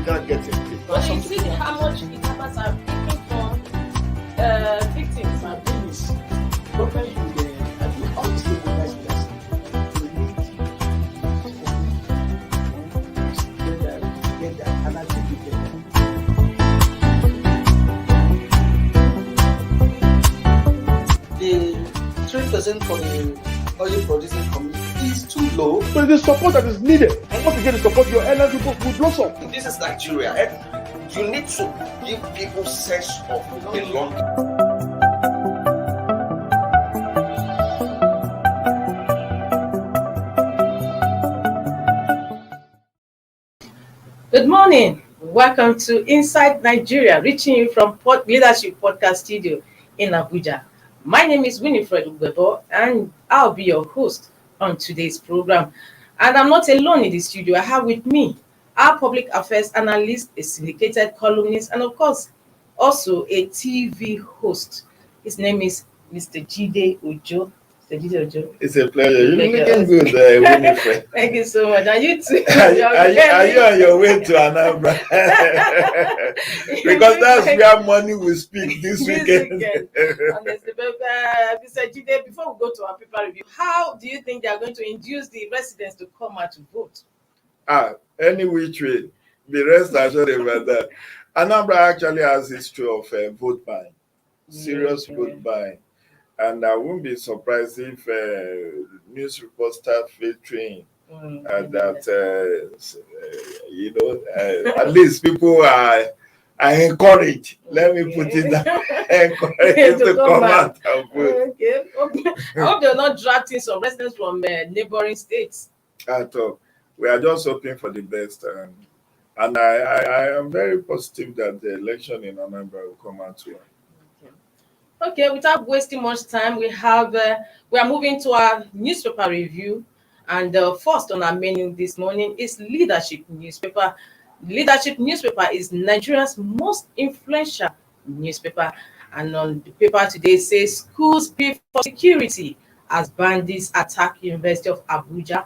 can't get it. But you see how much kidnappers are taking from victims. My thing is, government will all the stakeholders will need to get that, and I think we get that. The 3% for the oil producing community is too low. But the support that is needed, and once you get the support, your airline people will blossom. This is Nigeria. You need to give people sense of belonging. Good morning. Welcome to Inside Nigeria, reaching you from Leadership Podcast Studio in Abuja. My name is Winifred Ugwebo, and I'll be your host on today's program. And I'm not alone in the studio. I have with me our public affairs analyst, a syndicated columnist, and of course, also a TV host. His name is Mr. Jide Ojo. Mr. Jide Ojo. It's a pleasure. You're looking good, Winifred. Thank you so much. And you too. Are you on your way to Anambra? Because that's where money will speak this weekend. Honestly, but, Mr. Jide, before we go to our paper review, how do you think they are going to induce the residents to come out to vote? Any which way, the rest assured about that. Anambra actually has history of vote buying, serious vote buying. And I won't be surprised if news reports start filtering that, at least people are encouraged. Let me put it that encouraged to come out and vote. Okay. I hope they're not drafting some residents from neighboring states. At all. We are just hoping for the best. And I am very positive that the election in Anambra will come out well. Okay, without wasting much time, we are moving to our newspaper review, and first on our menu this morning is Leadership newspaper. Leadership newspaper is Nigeria's most influential newspaper, and on the paper today says schools beef for security as bandits attack University of Abuja.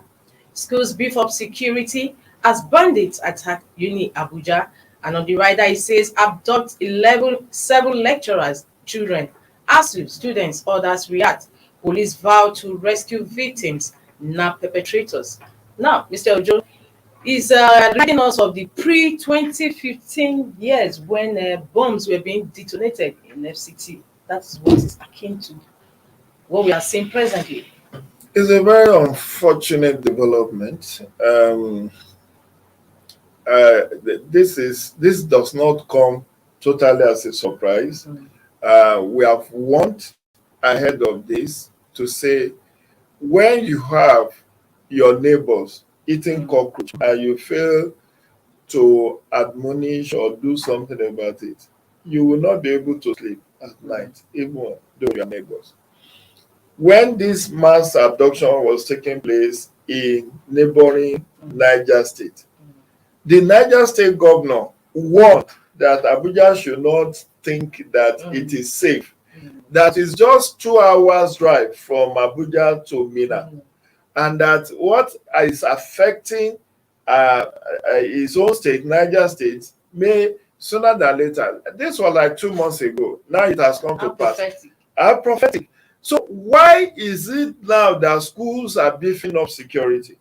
Schools beef up security as bandits attack Uni Abuja, and on the rider it says abduct 7 lecturers, children. ASU students, others react. Police vow to rescue victims, nab perpetrators. Now, Mr. Ojo is reminding us of the pre-2015 years when bombs were being detonated in FCT. That's what is akin to what we are seeing presently. It's a very unfortunate development. This does not come totally as a surprise. We have warned ahead of this to say, when you have your neighbors eating cockroach and you fail to admonish or do something about it, you will not be able to sleep at night, even though your neighbors. When this mass abduction was taking place in neighboring Niger State, the Niger State governor warned that Abuja should not think that it is safe. That is just 2 hours drive from Abuja to Mina. And that what is affecting his own state, Niger State, may sooner than later. This was like 2 months ago. Now it has come to pass. Prophetic. So why is it now that schools are beefing up security?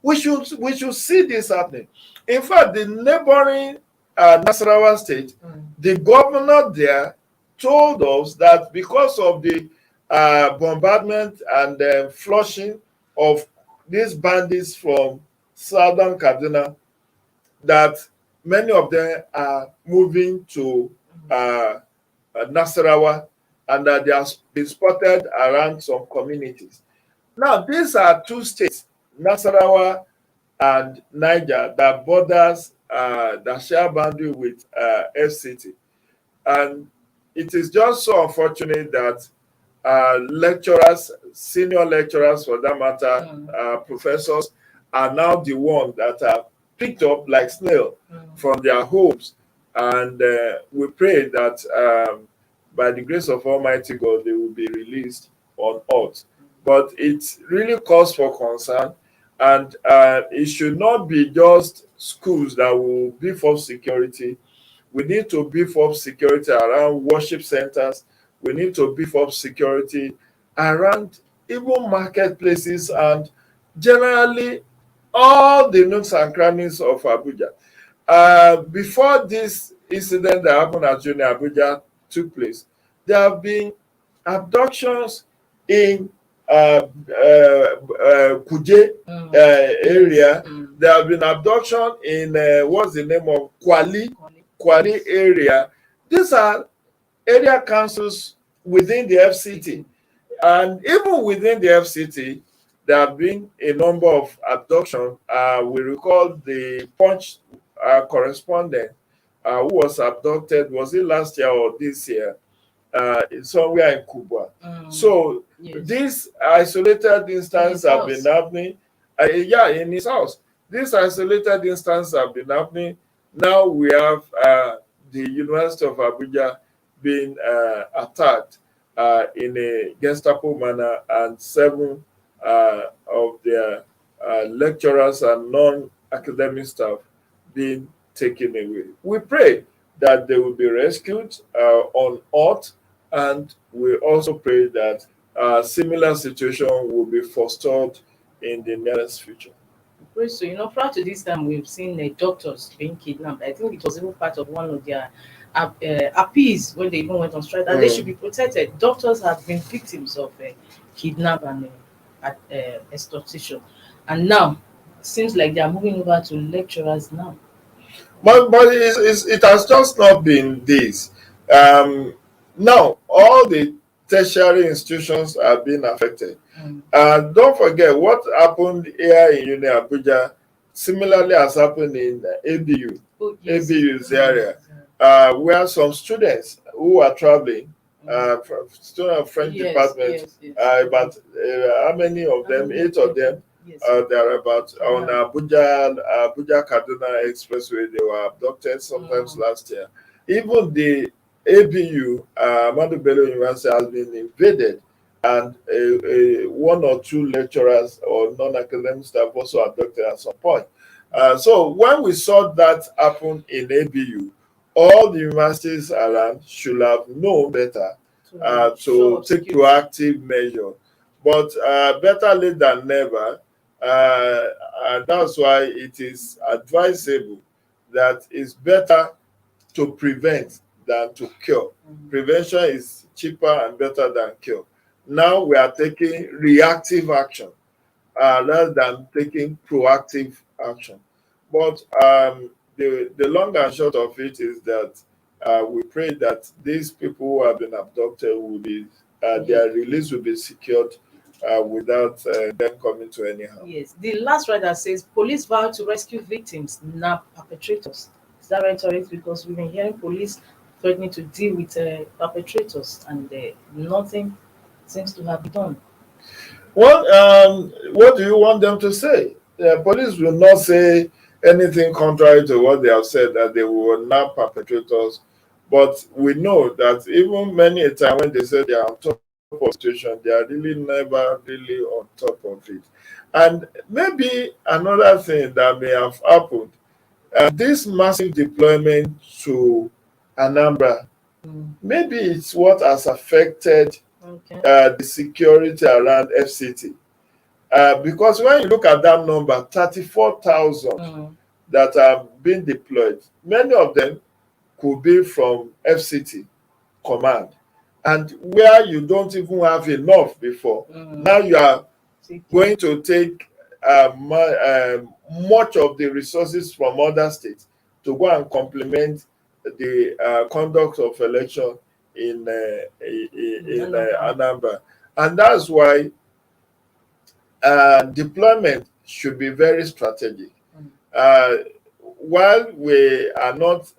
We should see this happening. In fact, the neighboring Nasarawa State, the governor there told us that because of the bombardment and flushing of these bandits from southern Kaduna, that many of them are moving to Nasarawa, and that they are been spotted around some communities. Now, these are 2 states, Nasarawa and Niger, that borders that share boundary with FCT. And it is just so unfortunate that lecturers, senior lecturers for that matter, professors, are now the ones that are picked up like snail from their homes. And we pray that by the grace of Almighty God, they will be released on earth. But it really calls for concern. And it should not be just schools that will beef up security. We need to beef up security around worship centers. We need to beef up security around even marketplaces and generally all the nooks and crannies of Abuja. Before this incident that happened at Junior Abuja took place, there have been abductions in Kuje area. There have been abduction in what's the name of Kwali area. These are area councils within the FCT, and even within the FCT, there have been a number of abductions. We recall the Punch correspondent who was abducted. Was it last year or this year? Somewhere in Cuba. So Yes. these isolated instances have been happening. In his house. These isolated instances have been happening. Now we have the University of Abuja being attacked in a Gestapo manner, and 7 of their lecturers and non-academic staff being taken away. We pray that they will be rescued on earth, and we also pray that similar situation will be forestalled in the nearest future. So, prior to this time, we've seen doctors being kidnapped. I think it was even part of one of their appeals when they even went on strike that they should be protected. Doctors have been victims of kidnap and extortion, and now it seems like they are moving over to lecturers now. But it has just not been this. Now, all the tertiary institutions are being affected. And don't forget what happened here in Uni Abuja, similarly has happened in ABU, ABU's area, where some students who are traveling, from student of French department, about how many of them? 8 of them. They're about on Abuja Kaduna Expressway. They were abducted sometimes last year. Even the ABU, Ahmadu Bello University, has been invaded, and 1 or 2 lecturers or non-academic staff also abducted at some point. So when we saw that happen in ABU, all the universities around should have known better to take proactive measure. But better late than never. And that's why it is advisable that it's better to prevent than to cure. Prevention is cheaper and better than cure. Now we are taking reactive action rather than taking proactive action. But the long and short of it is that we pray that these people who have been abducted will be their release will be secured without them coming to any harm. Yes, the last writer says police vow to rescue victims, not perpetrators. Is that right, or because we've been hearing police threatening to deal with perpetrators, and nothing seems to have been done? Well, what do you want them to say? The police will not say anything contrary to what they have said, that they will not perpetrators. But we know that even many a time when they say they are on top of the situation, they are really never really on top of it. And maybe another thing that may have happened, this massive deployment to Anambra, maybe it's what has affected the security around FCT. Because when you look at that number, 34,000 that are being deployed, many of them could be from FCT command. And where you don't even have enough before, now you are going to take much of the resources from other states to go and complement the conduct of election in Anambra. And that's why deployment should be very strategic. While we are not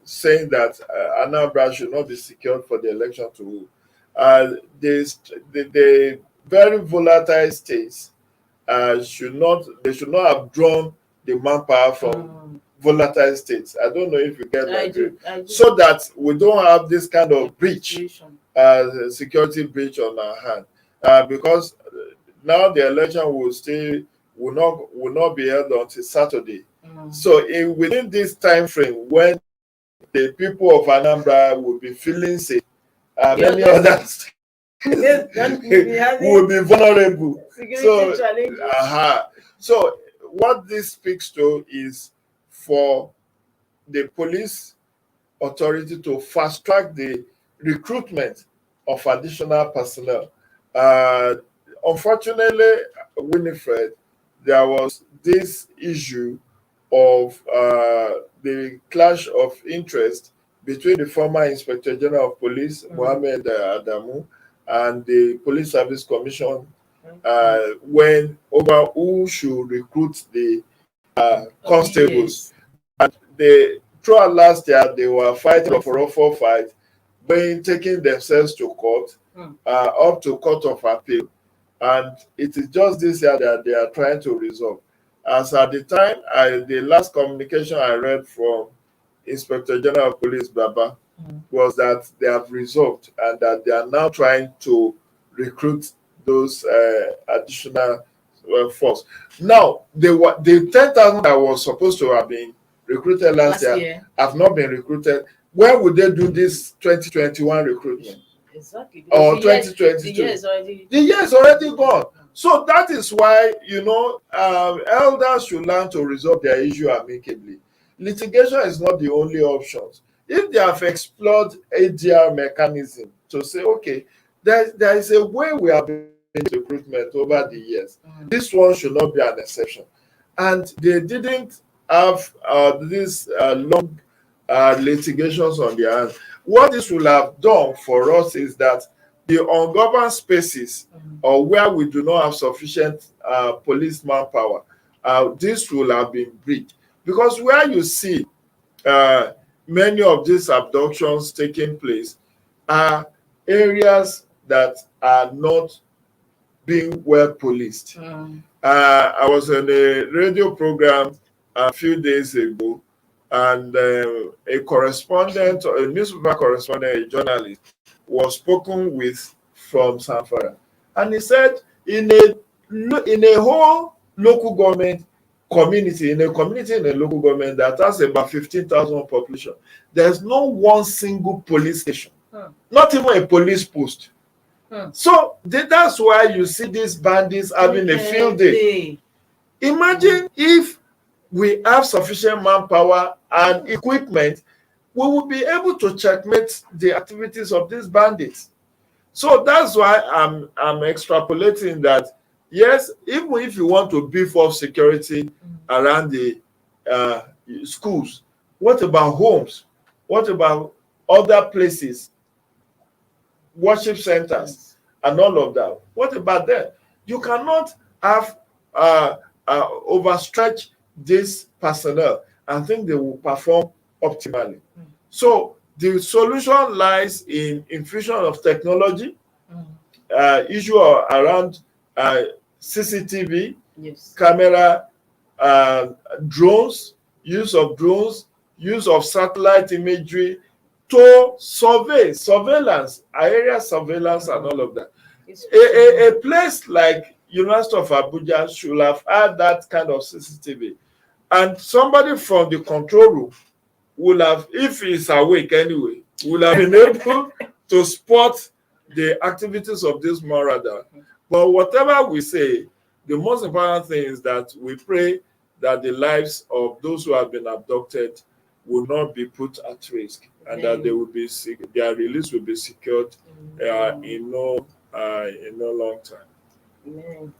saying that Anambra should not be secured for the election to the very volatile states should not have drawn the manpower from volatile states. I don't know if you get my drift. So that we don't have this kind of breach, security breach on our hand. Because now the election will not be held until Saturday. So within this time frame, when the people of Anambra will be feeling safe, many others will be vulnerable. So what this speaks to is for the police authority to fast track the recruitment of additional personnel. Unfortunately, Winifred, there was this issue of the clash of interest between the former Inspector General of Police, Mohammed Adamu, and the Police Service Commission when over who should recruit the constables. And throughout last year, they were fighting a for fight, taking themselves to court, up to Court of Appeal. And it is just this year that they are trying to resolve. As at the time, the last communication I read from Inspector General of Police Baba was that they have resolved and that they are now trying to recruit those additional force. Now, the 10,000 that was supposed to have been recruited last year have not been recruited. Where would they do this 2021 recruitment? Exactly. Or 2022? The year is already gone. So that is why, elders should learn to resolve their issue amicably. Litigation is not the only option. If they have explored ADR mechanism to say, okay, there is a way we have been recruitment over the years. This one should not be an exception. And they didn't have these long litigations on their hands. What this will have done for us is that the ungoverned spaces or where we do not have sufficient police manpower, this will have been bridged. Because where you see many of these abductions taking place are areas that are not being well policed. I was on a radio program a few days ago, and a correspondent, a newspaper correspondent, a journalist, was spoken with from Sanfara, and he said in a whole local government community, in a local government that has about 15,000 population, there's no one single police station, not even a police post. So that's why you see these bandits having a field day. Imagine if we have sufficient manpower and equipment, we will be able to checkmate the activities of these bandits. So that's why I'm extrapolating that, yes, even if you want to beef up security around the schools, what about homes? What about other places, worship centers, and all of that? What about them? You cannot have overstretch this personnel and think they will perform optimally. So the solution lies in infusion of technology, issue around CCTV, camera, drones, use of satellite imagery to surveillance, area surveillance, and all of that. A place like University of Abuja should have had that kind of CCTV, and somebody from the control room will have, if he's awake anyway, will have been able to spot the activities of this marauder. But whatever we say, the most important thing is that we pray that the lives of those who have been abducted will not be put at risk, and that they will be their release will be secured in no long time. Amen.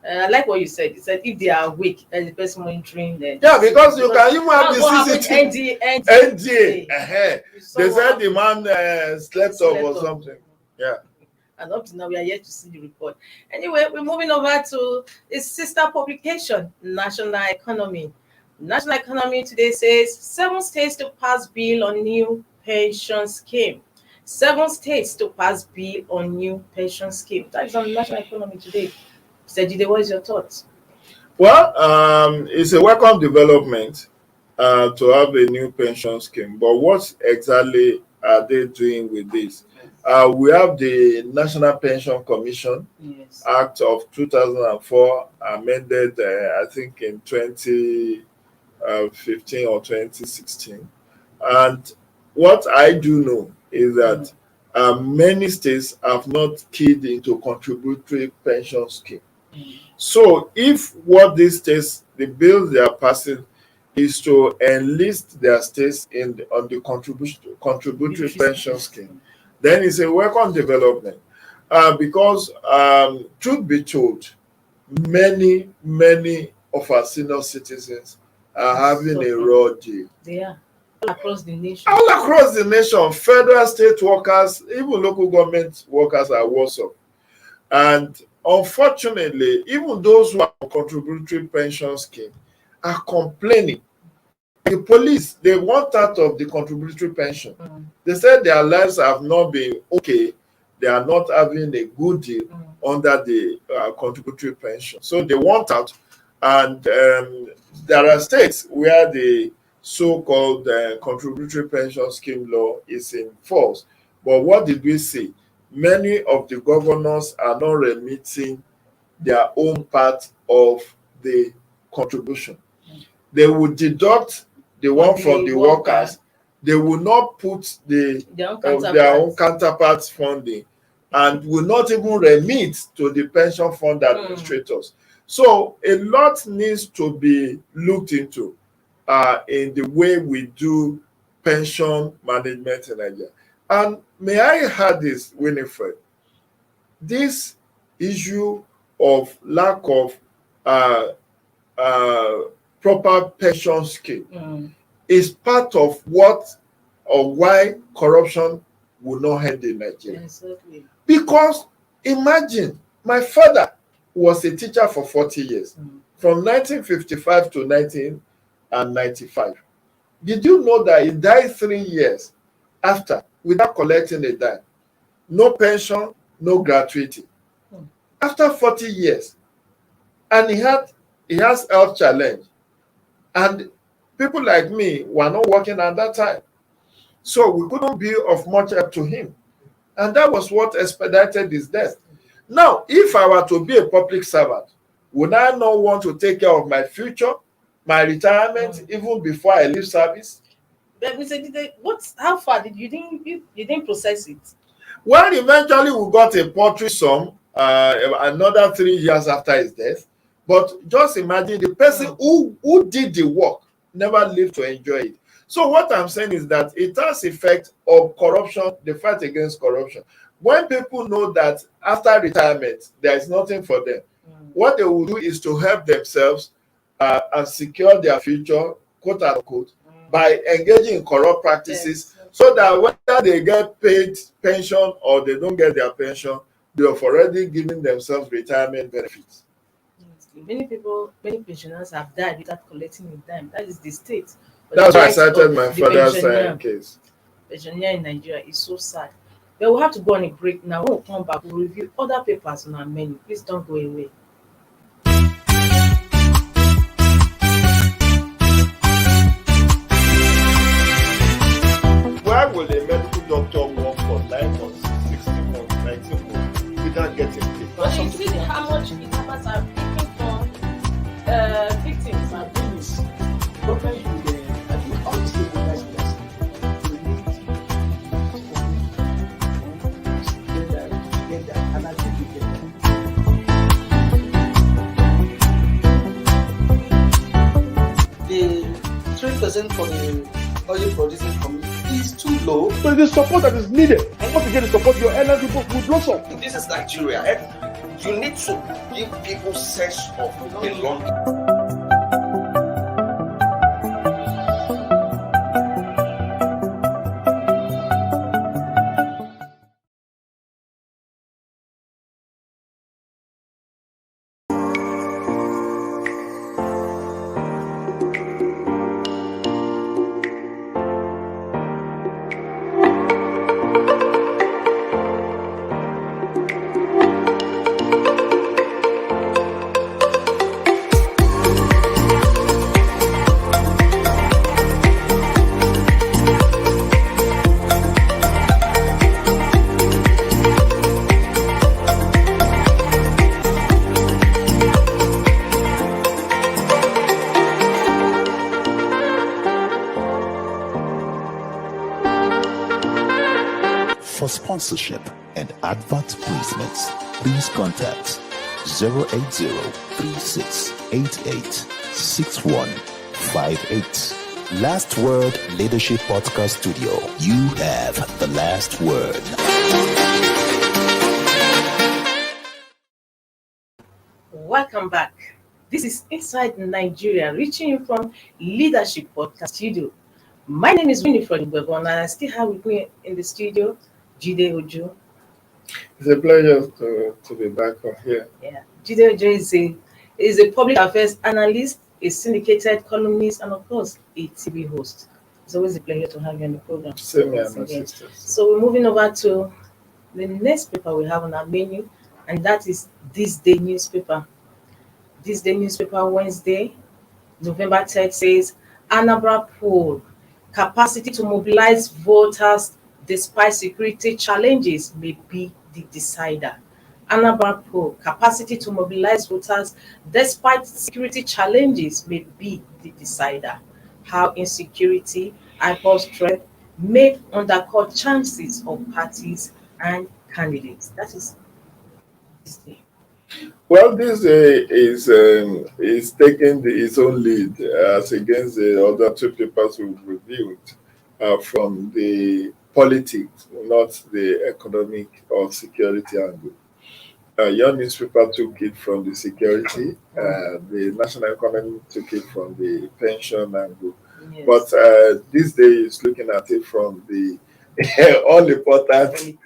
I like what you said. You said if they are awake, and the person monitoring them. Yeah, because you can even have the CCTV. NDA. They said the man slept off or something. Yeah. And up to now, we are yet to see the report. Anyway, we're moving over to its sister publication, National Economy. National Economy today says 7 states to pass bill on new pension scheme. 7 states to pass bill on new pension scheme. That is on National Economy today. Sejide, what is your thoughts? Well, it's a welcome development to have a new pension scheme. But what exactly are they doing with this? We have the National Pension Commission Yes. Act of 2004, amended, I think, in 2015 or 2016. And what I do know is that many states have not keyed into contributory pension scheme. So if what these states, the bills they are passing, is to enlist their states on the contributory pension scheme, then it's a welcome development. Because truth be told, many of our senior citizens are having a raw deal. They are all across the nation. All across the nation, federal, state workers, even local government workers are worse off. And unfortunately, even those who are on contributory pension scheme are complaining. The police, they want out of the contributory pension. They said their lives have not been okay. They are not having a good deal under the contributory pension. So they want out. And there are states where the so-called contributory pension scheme law is in force. But what did we see? Many of the governors are not remitting their own part of the contribution. They will deduct the one from the workers. They will not put their own counterparts funding, and will not even remit to the pension fund administrators. So a lot needs to be looked into in the way we do pension management in Nigeria. And may I add this, Winifred? This issue of lack of proper pension scheme is part of what or why corruption will not end in Nigeria. Exactly. Because imagine, my father was a teacher for 40 years, from 1955 to 1995. Did you know that he died 3 years after, without collecting a dime? No pension, no gratuity. After 40 years. And he has health challenge. And people like me were not working at that time. So we couldn't be of much help to him. And that was what expedited his death. Now, if I were to be a public servant, would I not want to take care of my future, my retirement, even before I leave service? But we said, how far did you didn't process it? Well, eventually we got a paltry sum, another 3 years after his death. But just imagine the person who did the work never lived to enjoy it. So what I'm saying is that it has effect of corruption, the fight against corruption. When people know that after retirement, there is nothing for them, what they will do is to help themselves and secure their future, quote unquote, by engaging in corrupt practices, so that whether they get paid pension or they don't get their pension, they have already given themselves retirement benefits. Many pensioners have died without collecting a dime. That is the state. That's why I cited my father's case. Pensioner in Nigeria is so sad. But we'll have to go on a break now. When we come back, we'll review other papers on our menu. Please don't go away. Why will a medical doctor work for 9 months, 16 months, 19 months without getting paid? But you see how much the numbers are taking from victims and business. The 3% for the oil producing community is too low. So the support that is needed, and once again, the support your airline people will blossom. This is Nigeria. You need to give people sense of belonging. For sponsorship and advert placements, please contact 080-3688-6158. Last Word Leadership Podcast Studio. You have the last word. Welcome back. This is Inside Nigeria, reaching you from Leadership Podcast Studio. My name is Winifred Mbebo, and I still have with me in the studio Jide Ojo. It's a pleasure to be back on here. Yeah, Jide Ojo is a public affairs analyst, a syndicated columnist, and of course, a TV host. It's always a pleasure to have you on the program. Same here, my sisters. So we're moving over to the next paper we have on our menu, and that is THISDAY newspaper. THISDAY newspaper, Wednesday, November 3rd, says Anambra poll capacity to mobilize voters despite security challenges may be the decider. Anambra poll capacity to mobilize voters despite security challenges may be the decider. How insecurity and poll strength may undercut chances of parties and candidates. That is THISDAY. Well, this is taking its own lead as against the other two papers we've reviewed from the politics, not the economic or security angle. Your newspaper took it from the security, the national economy took it from the pension angle. Yes. But this day is looking at it from the all important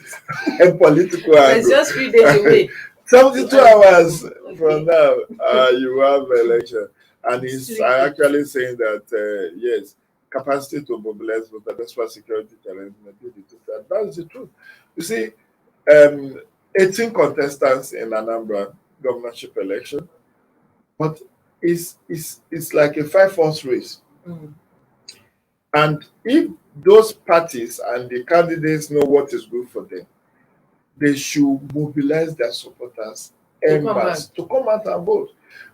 political It's angle. just 3 days away. 72 hours from now, you have election. And he's actually saying that, yes, capacity to mobilize voters, that's why security challenge. That's the truth. You see, 18 contestants in Anambra governorship election, but it's like a 5-horse race. Mm. And if those parties and the candidates know what is good for them, they should mobilize their supporters to come out and vote.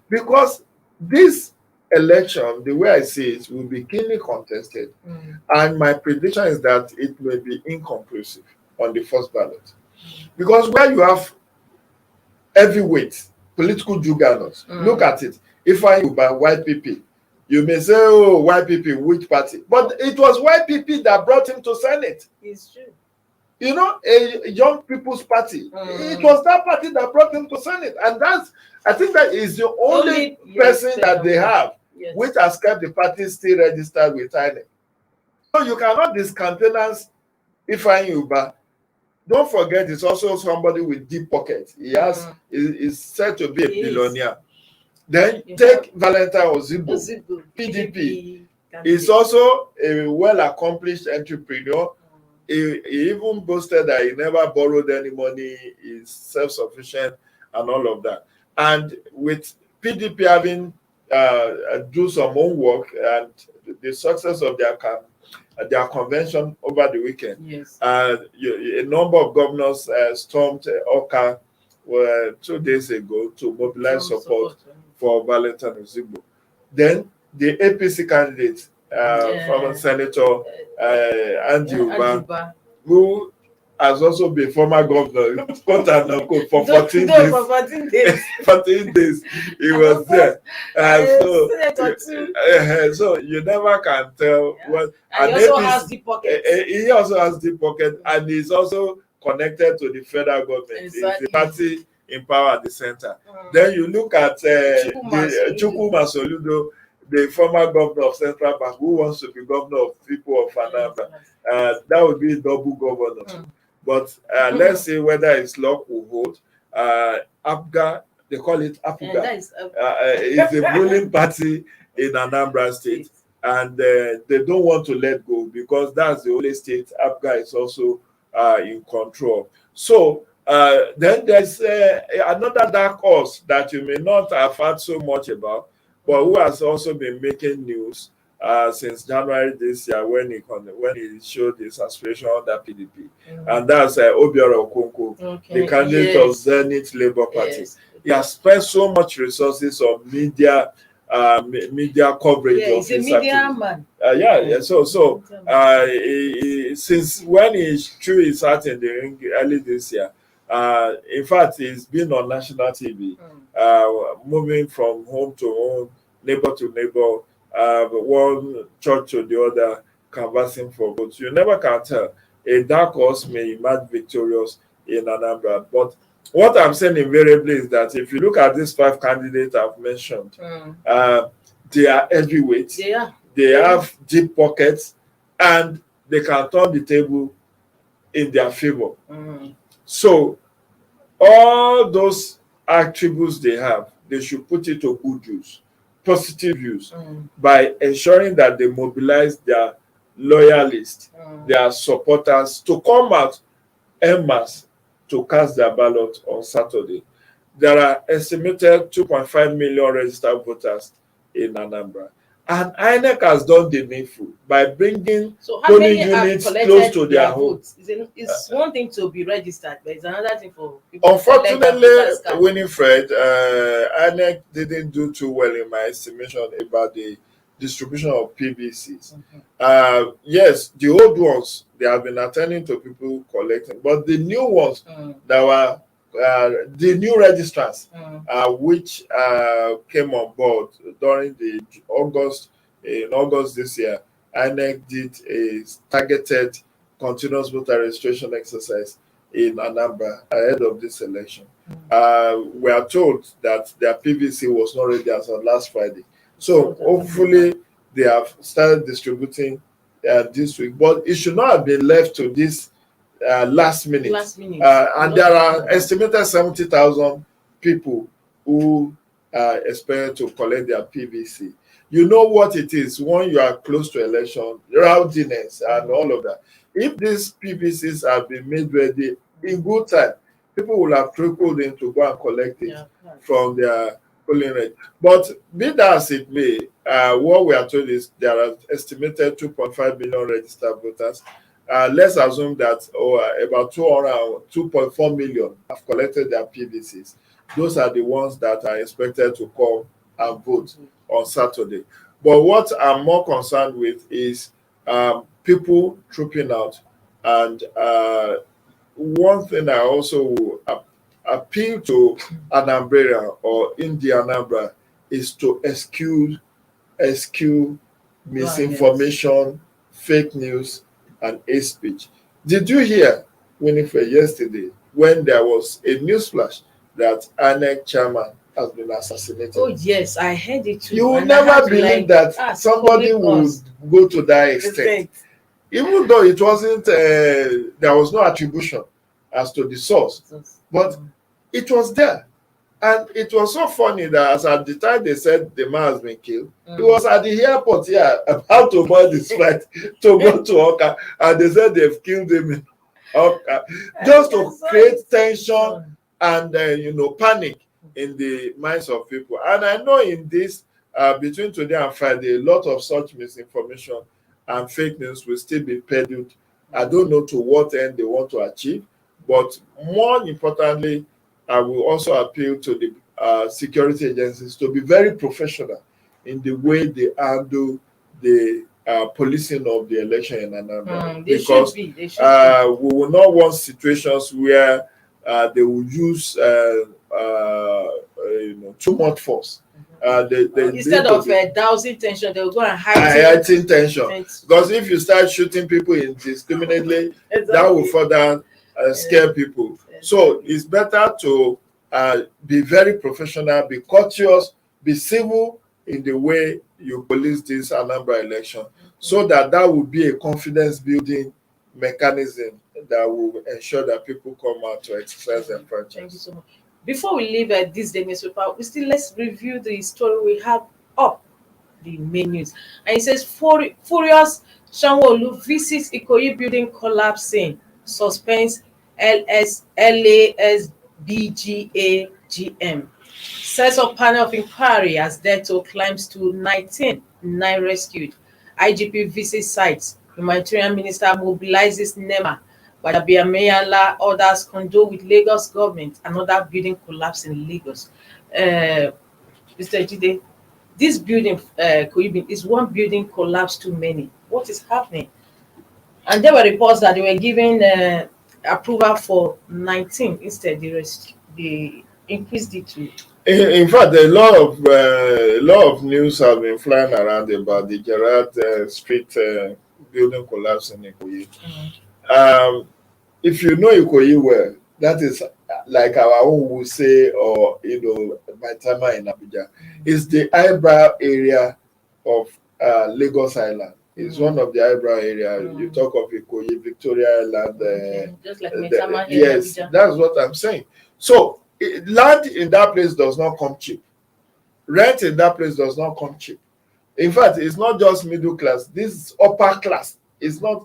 Because this election, the way I see it, will be keenly contested. And my prediction is that it may be inconclusive on the first ballot. Because where you have heavyweight political juggernauts, look at it. If I by YPP, you may say, oh, YPP, which party? But it was YPP that brought him to Senate. It's true. You know, a young people's party. It was that party that brought him to Senate. And I think that is the only person that they have which has kept the party still registered with INEC. So you cannot discountenance Ifeanyi Uba. Don't forget, it's also somebody with deep pockets. He is said to be a billionaire. Then take Valentine Ozigbo, PDP. He's also a well-accomplished entrepreneur. He even boasted that he never borrowed any money, is self-sufficient and all of that. And with PDP having do some own work and the success of their convention over the weekend, a number of governors stormed Oka 2 days ago to mobilize support for Valentine Ozigbo. Then the APC candidate, former Senator Andy Uba, who has also been former governor, quote and unquote, for 14 days. 14 days he was there. So you never can tell what. And he also has deep pocket. He also has deep pocket, and he's also connected to the federal government. Exactly. It's the party in power at the center. Then you look at Chukwuma Soludo, the former governor of Central Bank, who wants to be governor of people of Anambra. That would be a double governor. But let's see whether his luck will hold. APGA, they call it APGA. It's the ruling party in Anambra State. And they don't want to let go because that's the only state APGA is also in control. So then there's another dark horse that you may not have heard so much about, but who has also been making news since January this year when he showed his aspiration under PDP. And that's Obiora Okonkwo, the candidate of Zenith Labour Party. He has spent so much resources on media media coverage Yeah, of he's a his media activities. man. Since when he threw his hat in the ring early this year, in fact, he's been on national TV, moving from home to home, neighbor to neighbor, one church to the other, canvassing for votes. You never can tell. A dark horse may emerge victorious in Anambra. But what I'm saying invariably is that if you look at these 5 candidates I've mentioned, they are heavyweights. Yeah. They have deep pockets, and they can turn the table in their favor. So all those attributes they have, they should put it to good use, positive use, by ensuring that they mobilize their loyalists, their supporters to come out en masse to cast their ballot on Saturday. There are estimated 2.5 million registered voters in Anambra. And INEC has done the needful by bringing polling units close to their home. It's one thing to be registered, but it's another thing for people. Unfortunately, Winifred, INEC didn't do too well in my estimation about the distribution of PVCs. Yes, the old ones, they have been attending to people collecting, but the new ones that were the new registrants, which came on board during the in August this year, INEC did a targeted continuous voter registration exercise in Anambra ahead of this election. We are told that their PVC was not ready as of last Friday. So hopefully they have started distributing this week. But it should not have been left to this last minute. And there are estimated 70,000 people who are expected to collect their PVC. You know what it is when you are close to election, rowdiness and all of that. If these PVCs have been made ready in good time, people will have trickled in to go and collect it from their polling rate. But be that as it may, what we are told is there are estimated 2.5 million registered voters. Let's assume that about 2.4 million have collected their PVCs. Those are the ones that are expected to come and vote on Saturday. But what I'm more concerned with is people trooping out. And one thing I also will appeal to Anambra or Anambra is to eschew misinformation, fake news, and hate speech. Did you hear, Winifred, yesterday when there was a news flash that INEC chairman has been assassinated? Oh yes, I heard it too. You will never believe that somebody would go to that extent. Even though it wasn't, there was no attribution as to the source, but it was there. And it was so funny that as at the time they said the man has been killed, he was at the airport here about to board his flight to go to Oka, and they said they've killed him in Oka, just to create tension and panic in the minds of people. And I know in this between today and Friday, a lot of such misinformation and fake news will still be peddled. I don't know to what end they want to achieve, but more importantly, I will also appeal to the security agencies to be very professional in the way they handle the policing of the election in Anambra. Because they we will not want situations where they will use too much force. Instead of dousing tension, they will go and heighten tension. Because if you start shooting people indiscriminately, that will further scare people. So it's better to be very professional, be courteous, be civil in the way you police this Anambra election, so that will be a confidence building mechanism that will ensure that people come out to exercise their franchise. Thank you so much. Before we leave this day newspaper, let's review the story we have up, the main news. And it says, Furious Sanwo-Olu visits Ikoyi building collapsing, suspends LASBGA GM. Sets up panel of inquiry as death toll climbs to 19, 9 rescued. IGP visits sites. Humanitarian Minister mobilizes NEMA. Badabiameyala orders condole with Lagos government. Another building collapse in Lagos. Mr. Jide, this building, is one building collapsed too many. What is happening? And there were reports that they were giving approval for 19 instead. They increased it to. In fact, a lot of news have been flying around about the Gerard Street building collapse in Ikoyi. If you know Ikoyi well, that is like our own will say, or Maitama in Abuja, is the eyebrow area of Lagos Island. It's one of the eyebrow area. You talk of Ikoyi, Victoria Island. Just like Maitama in yes, Abuja. that's what I'm saying. So land in that place does not come cheap. Rent in that place does not come cheap. In fact, it's not just middle class. This is upper class. It's not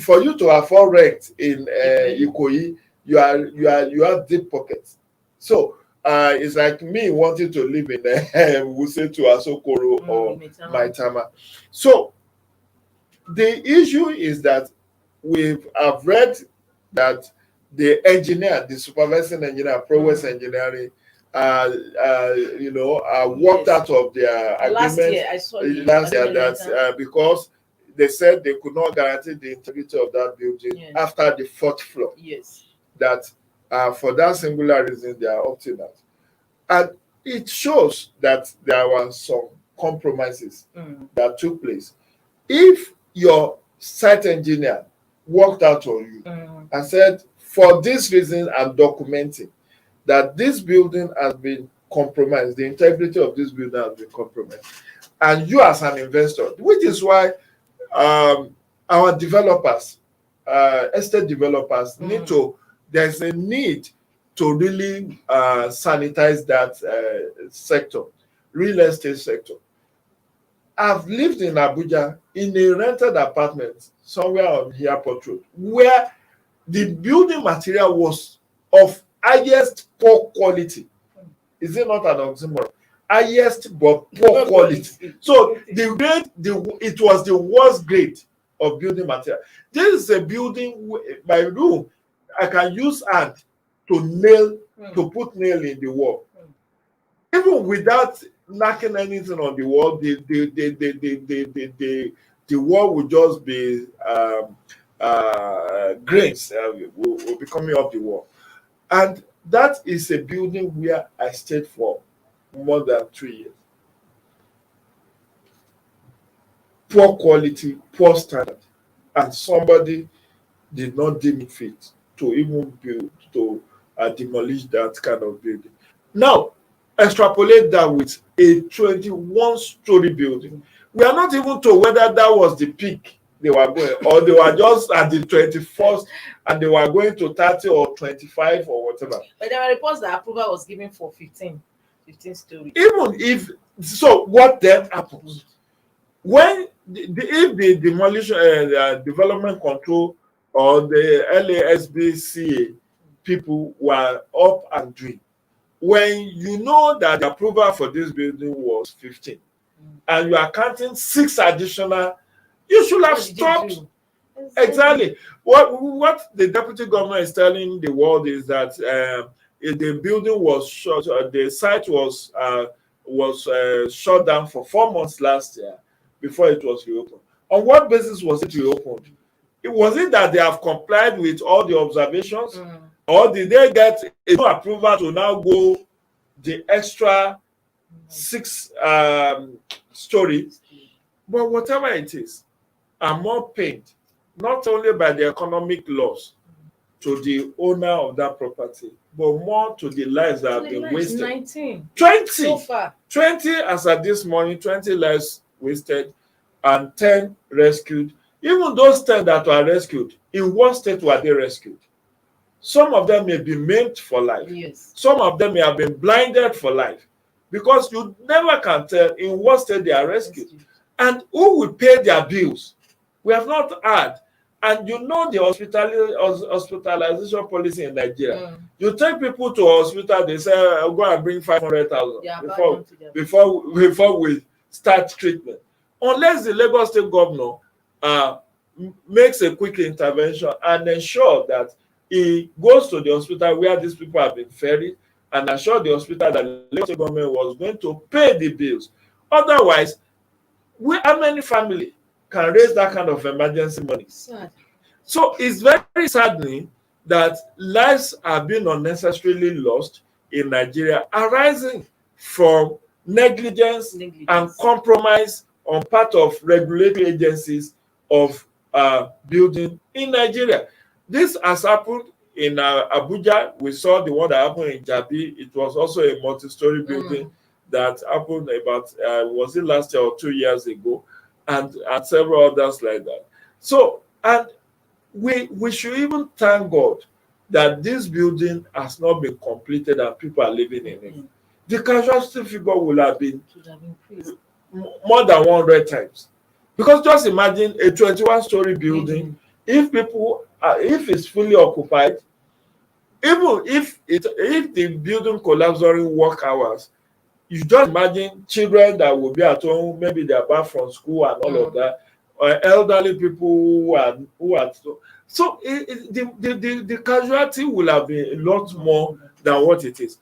for you to afford rent in Ikoyi. You have deep pockets. So it's like me wanting to live in we say to Asokoro or Maitama. So the issue is that I've read that the engineer, the supervising engineer, Prowess Engineering, walked out of their agreement last year that because they said they could not guarantee the integrity of that building after the fourth floor. Yes. That for that singular reason they are opting out. And it shows that there were some compromises that took place. If your site engineer walked out on you and said, for this reason, I'm documenting that this building has been compromised, the integrity of this building has been compromised. And you as an investor, which is why our developers, estate developers there's a need to really sanitize that sector, real estate sector. I've lived in Abuja in a rented apartment somewhere on Airport Road, where the building material was of highest poor quality. Is it not an oxymoron? Highest but poor quality. So it was the worst grade of building material. This is a building, my room, I can use hand to put nail in the wall. Even without knocking anything on the wall, the wall will just be grains will be coming off the wall. And that is a building where I stayed for more than 3 years. Poor quality, poor standard, and somebody did not deem it fit to even build, to demolish that kind of building. Now, extrapolate that with a 21-story building. We are not even told whether that was the peak they were going, or they were just at the 21st and they were going to 30 or 25 or whatever. But there were reports that approval was given for 15 stories. Even if so, what then happens? When if the demolition development control or the LASBCA people were up and doing, when you know that the approval for this building was 15 and you are counting 6 additional, you should have stopped. Exactly. What the deputy governor is telling the world is that the building was shut, the site was shut down for 4 months last year before it was reopened. On what basis was it reopened? Was it that they have complied with all the observations, or did they get a new approval to now go the extra 6 stories? But whatever it is, I'm more pained, not only by the economic loss to the owner of that property, but more to the lives that have been wasted. 19. 20 so far. 20 as at this morning, 20 lives wasted and 10 rescued. Even those 10 that were rescued, in what state were they rescued? Some of them may be maimed for life. Yes. Some of them may have been blinded for life, because you never can tell in what state they are rescued. And who will pay their bills? We have not had. And you know the hospitalization policy in Nigeria. You take people to hospital, they say, go and bring 500,000 before we start treatment. Unless the Lagos State governor makes a quick intervention and ensure that he goes to the hospital where these people have been ferried and assure the hospital that the Lagos State government was going to pay the bills. Otherwise, how many families can raise that kind of emergency money? Sad. So it's very saddening that lives are being unnecessarily lost in Nigeria, arising from negligence and compromise on part of regulatory agencies of building in Nigeria. This has happened in Abuja. We saw the one that happened in Jabi. It was also a multi-story building that happened about, was it last year or 2 years ago, and several others like that. So, and we should even thank God that this building has not been completed and people are living in it. The casualty figure will have been more than 100 times. Because just imagine a 21-story building, if people, if it's fully occupied, even if the building collapses during work hours, you just imagine children that will be at home, maybe they're back from school and all of that, or elderly people who are so the casualty will have been a lot more than what it is.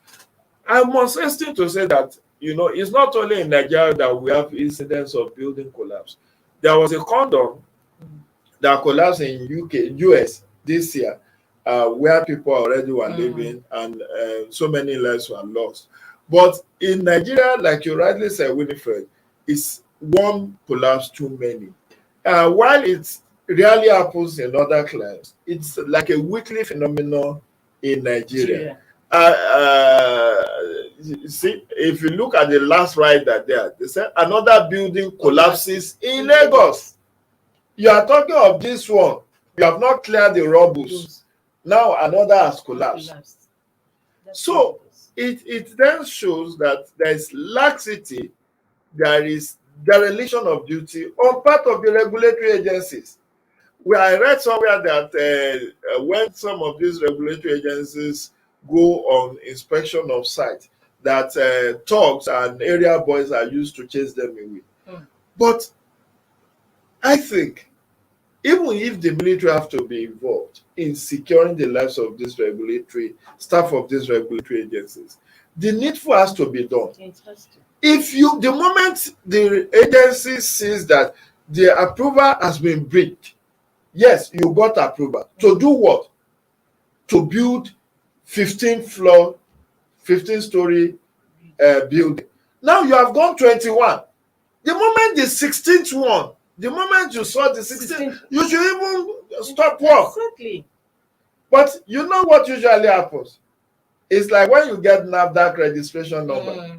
I must hasten to say that, you know, it's not only in Nigeria that we have incidents of building collapse. There was a condom that collapsed in US this year, where people already were living, and so many lives were lost. But in Nigeria, like you rightly said, Winifred, it's one collapse too many. While it rarely happens in other climes, it's like a weekly phenomenon in Nigeria. See, if you look at the last rider there, they said another building collapses in Lagos. You are talking of this one. You have not cleared the rubble. Now another has collapsed. So it then shows that there is laxity, there is dereliction of duty on part of the regulatory agencies. Where I read somewhere that when some of these regulatory agencies go on inspection of site, that thugs and area boys are used to chase them away. But I think even if the military have to be involved in securing the lives of these regulatory staff of these regulatory agencies, the needful has to be done. If you, the moment the agency sees that the approval has been breached, yes, you got approval to do what? To build 15-story building. Now you have gone 21. The moment the 16th one, the moment you saw the 16th, you should even stop work. Exactly. But you know what usually happens? It's like when you get NAFDAC registration number,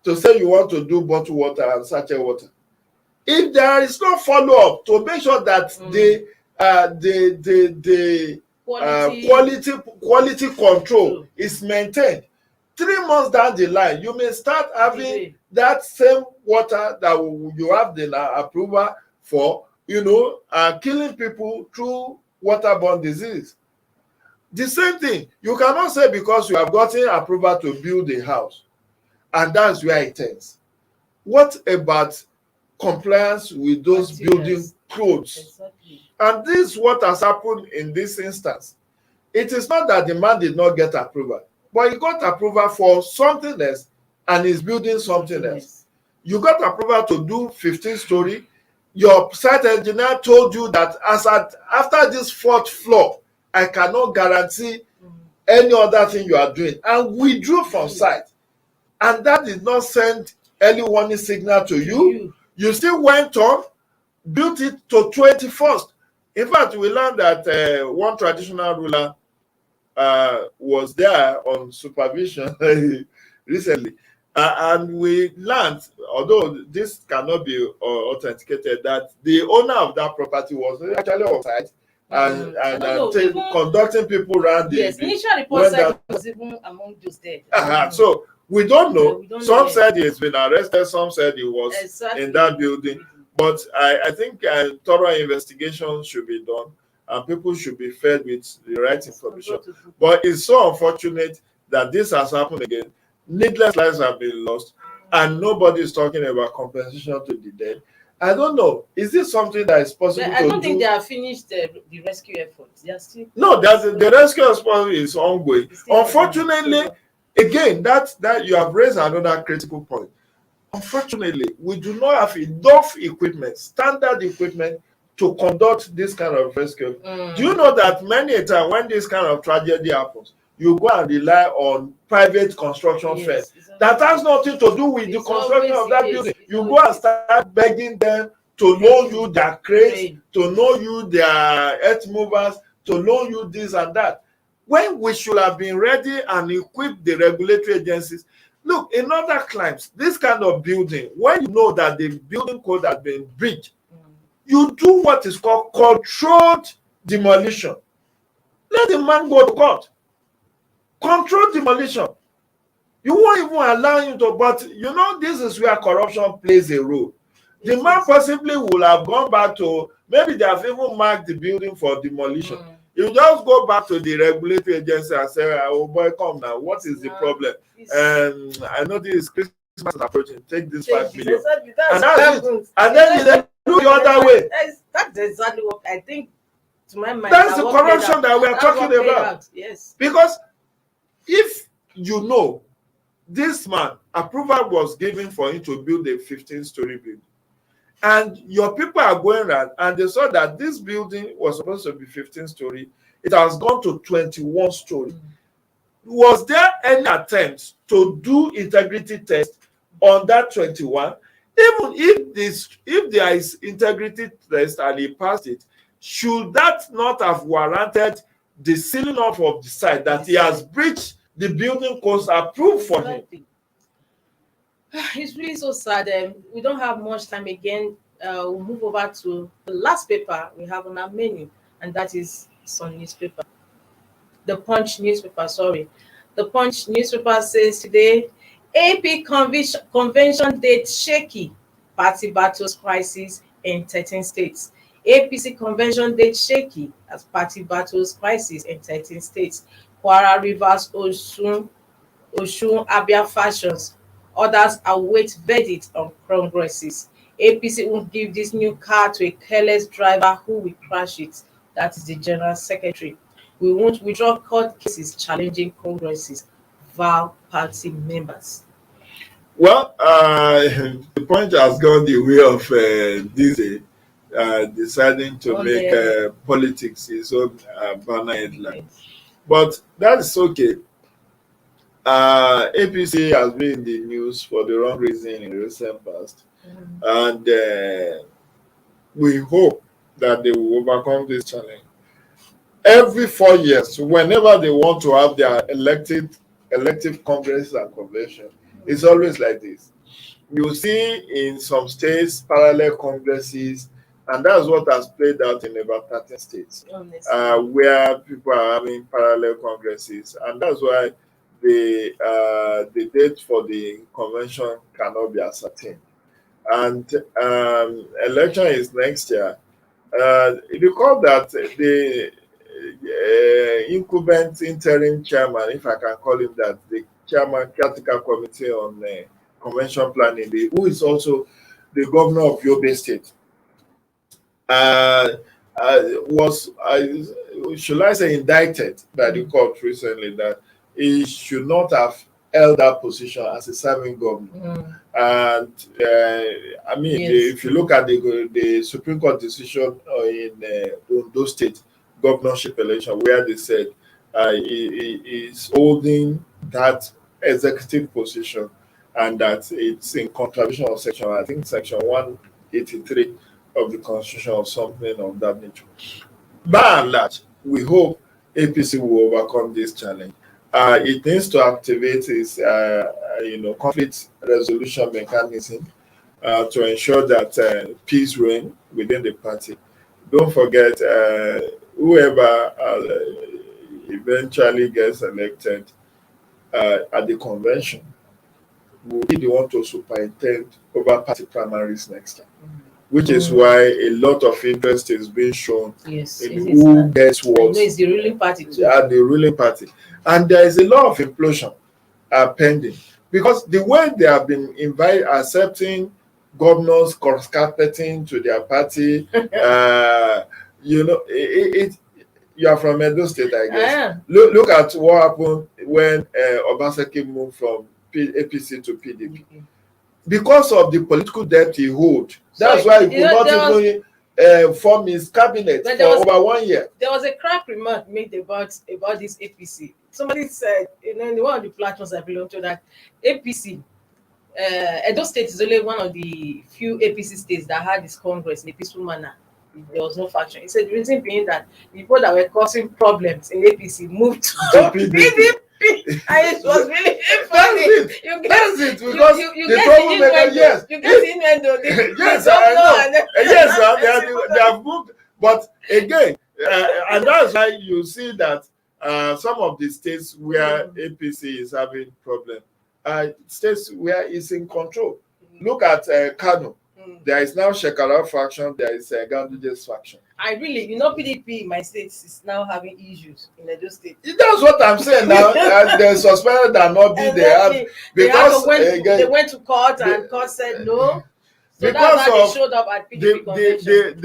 to say you want to do bottled water and sachet water. If there is no follow-up to make sure that the quality control is maintained, 3 months down the line, you may start having that same water that you have the approval for, you know, killing people through waterborne disease. The same thing, you cannot say because you have gotten approval to build a house, and that's where it ends. What about compliance with those building codes? Exactly. And this is what has happened in this instance. It is not that the man did not get approval, but he got approval for something else and is building something else. You got approval to do 15-story. Your site engineer told you that after this 4th floor, I cannot guarantee any other thing you are doing, and withdrew from site. And that did not send early warning signal to you. You still went on, built it to 21st. In fact, we learned that one traditional ruler was there on supervision recently. And we learned, although this cannot be authenticated, that the owner of that property was actually on site and conducting people around the... Yes, initial report said he was even among those dead. So we don't know. We don't Some know said he's been arrested, some said he was in that building. But I think thorough investigation should be done, and people should be fed with the right information. But it's so unfortunate that this has happened again. Needless lives have been lost, and nobody is talking about compensation to the dead. I don't know. Is this something that is possible to do? I don't think they have finished the rescue efforts. They are still... No, the rescue effort is ongoing. Unfortunately, again, that you have raised another critical point. unfortunately, we do not have enough equipment, standard equipment, to conduct this kind of rescue. Do you know that many a time when this kind of tragedy happens, you go and rely on private construction firms that has nothing to do with the construction of that building. You go and start begging them to loan you their cranes, to loan you their earth movers, to loan you this and that. When we should have been ready and equipped the regulatory agencies. Look, in other climes, this kind of building, when you know that the building code has been breached, you do what is called controlled demolition. Let the man go to court. Controlled demolition. You won't even allow him to, but you know, this is where corruption plays a role. The man possibly will have gone back to, maybe they have even marked the building for demolition. You just go back to the regulatory agency and say, oh boy, come now, what is the problem? And I know this is Christmas is approaching, take this 5 million. And that's it. And then you do the other way. That's exactly what I think, to my mind. That's the corruption that we are talking about. Yes. Because if you know this man, approval was given for him to build a 15-story building, and your people are going around and they saw that this building was supposed to be 15-story, it has gone to 21-story. Was there any attempt to do integrity test on that 21? Even if there is integrity test and he passed it, should that not have warranted the sealing off of the site that he has breached the building codes approved for him? It's really so sad. We don't have much time again. We'll move over to the last paper we have on our menu, and that is some newspaper. The Punch newspaper, sorry. The Punch newspaper says today, AP convention date shaky. Party battles crisis in 13 states. APC convention date shaky as party battles crisis in 13 states. Kwara, Rivers, Osun, Abia fashions. Others await verdict on congresses. APC won't give this new car to a careless driver who will crash it. That is the General Secretary. We won't withdraw court cases challenging congresses, vow party members. Well, the Punch has gone the way of this deciding to make politics his own banner headline. But that is okay. APC has been in the news for the wrong reason in recent past. And we hope that they will overcome this challenge. Every 4 years, whenever they want to have their elective congress and convention, it's always like this. You see in some states parallel congresses, and that's what has played out in about 13 states, where people are having parallel congresses, and that's why the date for the convention cannot be ascertained. And election is next year. If you call that the incumbent interim chairman, if I can call him that, the chairman caretaker committee on convention planning, who is also the governor of Yobe State, was should I say indicted by the court recently that he should not have held that position as a serving governor. And I mean, if you look at the Supreme Court decision in Ondo State governorship election, where they said he is holding that executive position and that it's in contravention of section 183 of the Constitution or something of that nature. By and large, we hope APC will overcome this challenge. It needs to activate its conflict resolution mechanism to ensure that peace reigns within the party. Don't forget, whoever eventually gets elected at the convention will be the one to superintend over party primaries next time, which is why a lot of interest is being shown in who gets what. It's the ruling party too. Yeah, the ruling party. And there is a lot of implosion pending, because the way they have been accepting governors cross-carpeting to their party, you are from Edo State, I guess. Look at what happened when Obaseki moved from APC to PDP. because of the political debt he hold. That's So, why he could you know, not even form his cabinet But for there was- over 1 year. There was a crack remark made about this APC. Somebody said, in one of the platforms I belong to, that APC, Edo State is only one of the few APC states that had this Congress in a peaceful manner. There was no faction. He said the reason being that the people that were causing problems in APC moved to PDP. And it was really funny. That's it. Because you the get troublemaker, innuendo. yes. You get the innuendo. Yes, I know. Yes, they have moved. But again, and that's why you see that some of the states where APC is having problem, states where it's in control. Look at Kano. There is now Shekara faction. There is Ganduje's faction. I really, PDP in my state is now having issues in Edo State. That's what I'm saying now. They suspended and not be there because they went to court and court said no. So because that's why they showed up at PDP convention.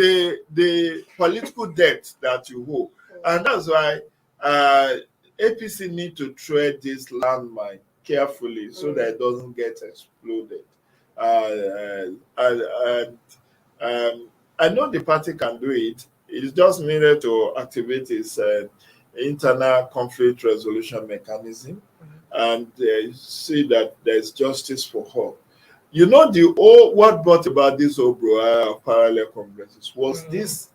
the political debt that you hold, and that's why APC need to tread this landmine carefully so that it doesn't get exploded. I know the party can do it. It's just needed to activate its internal conflict resolution mechanism and see that there's justice for all. You know, what brought about this parallel congresses was this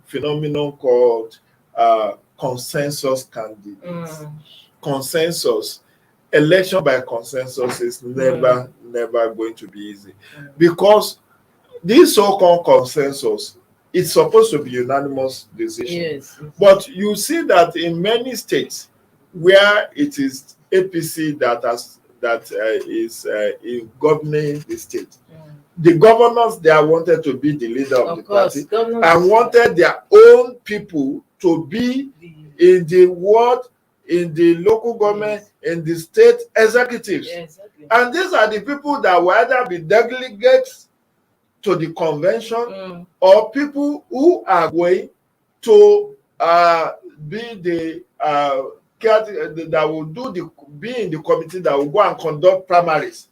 phenomenon called consensus candidates. Consensus. Election by consensus is never going to be easy because this so-called consensus is supposed to be unanimous decision. Yes. But you see that in many states where it is APC that is in governing the state, the governors there wanted to be the leader of the party and wanted their own people to be in the ward, in the local government, in the state executives. Exactly. And these are the people that will either be delegates to the convention or people who are going to be the that will be in the committee that will go and conduct primaries.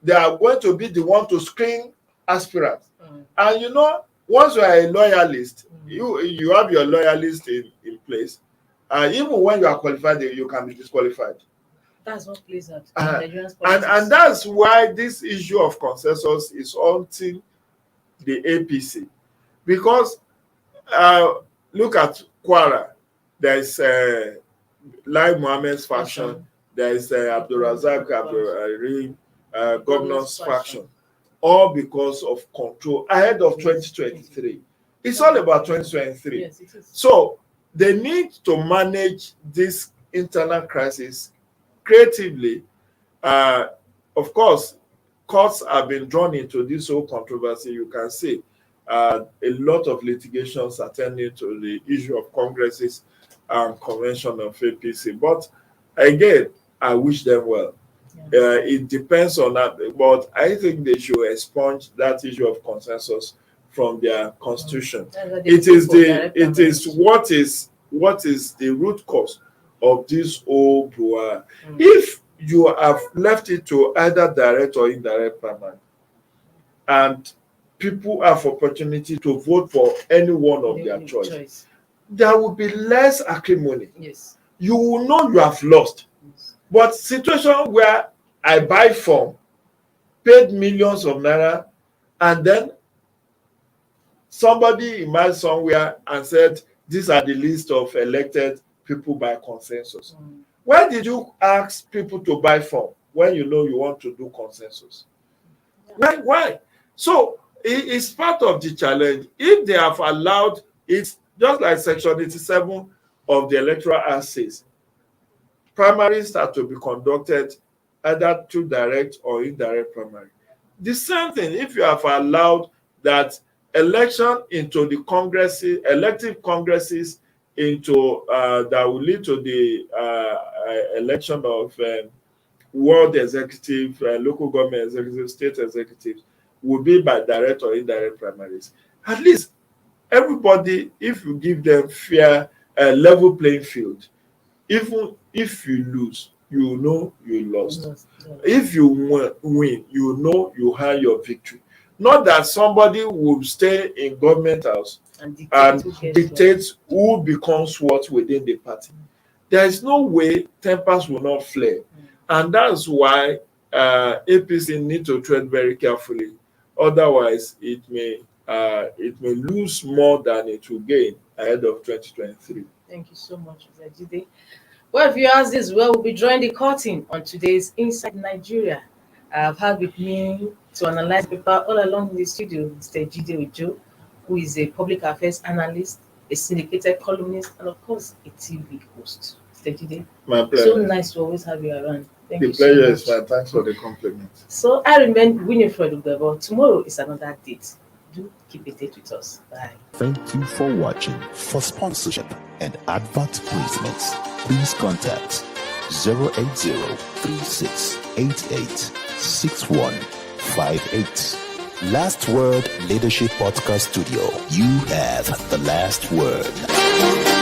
They are going to be the one to screen aspirants. And you know, once you are a loyalist, you have your loyalist in place. Even when you are qualified, you can be disqualified. That's what plays out. And that's why this issue of consensus is haunting the APC. Because look at Kwara. There is Lai Mohammed's faction. There is Abdulrazak Abdulrahim governor's faction. All because of control ahead of 2023. It's all about 2023. Yes, it is. So they need to manage this internal crisis creatively. Of course, courts have been drawn into this whole controversy. You can see a lot of litigations attending to the issue of congresses and convention of APC. But again, I wish them well. It depends on that, but I think they should expunge that issue of consensus from their constitution. It is what is the root cause of this whole brouhaha. If you have left it to either direct or indirect primary, and people have opportunity to vote for any one of their choice, there will be less acrimony. Yes. You will know you have lost. Yes. But situation where I buy form, paid millions of naira, and then somebody emerged somewhere and said, these are the list of elected people by consensus. Why did you ask people to buy form when you know you want to do consensus? Why? So it's part of the challenge. If they have allowed it, just like Section 87 of the Electoral Act says, primaries are to be conducted either through direct or indirect primary. The same thing, if you have allowed that election into the congresses, elective congresses into that will lead to the election of world executive, local government executive, state executives, will be by direct or indirect primaries. At least everybody, if you give them fair, level playing field, even if you lose, you know you lost. Yeah. If you win, you know you had your victory. Not that somebody will stay in government house And and dictate dictate who becomes what within the party. There is no way tempers will not flare. And that's why APC need to tread very carefully. Otherwise, it may lose more than it will gain ahead of 2023. Thank you so much, Mr. Jide. Well, viewers, this is where we'll be drawing the curtain on today's Inside Nigeria. I've had with me to analyze the paper all along in the studio, Mr. Jide Ojo, who is a public affairs analyst, a syndicated columnist, and of course, a TV host. Mr. Jide, My pleasure. so nice to always have you around. Thank The you so pleasure much. is mine. Thanks for the compliment. So I remain Winifred Ugabo. Tomorrow is another date. Do keep a date with us. Bye. Thank you for watching. For sponsorship and advert placements, please contact 080-3688-6158. Last Word Leadership Podcast Studio. You have the last word.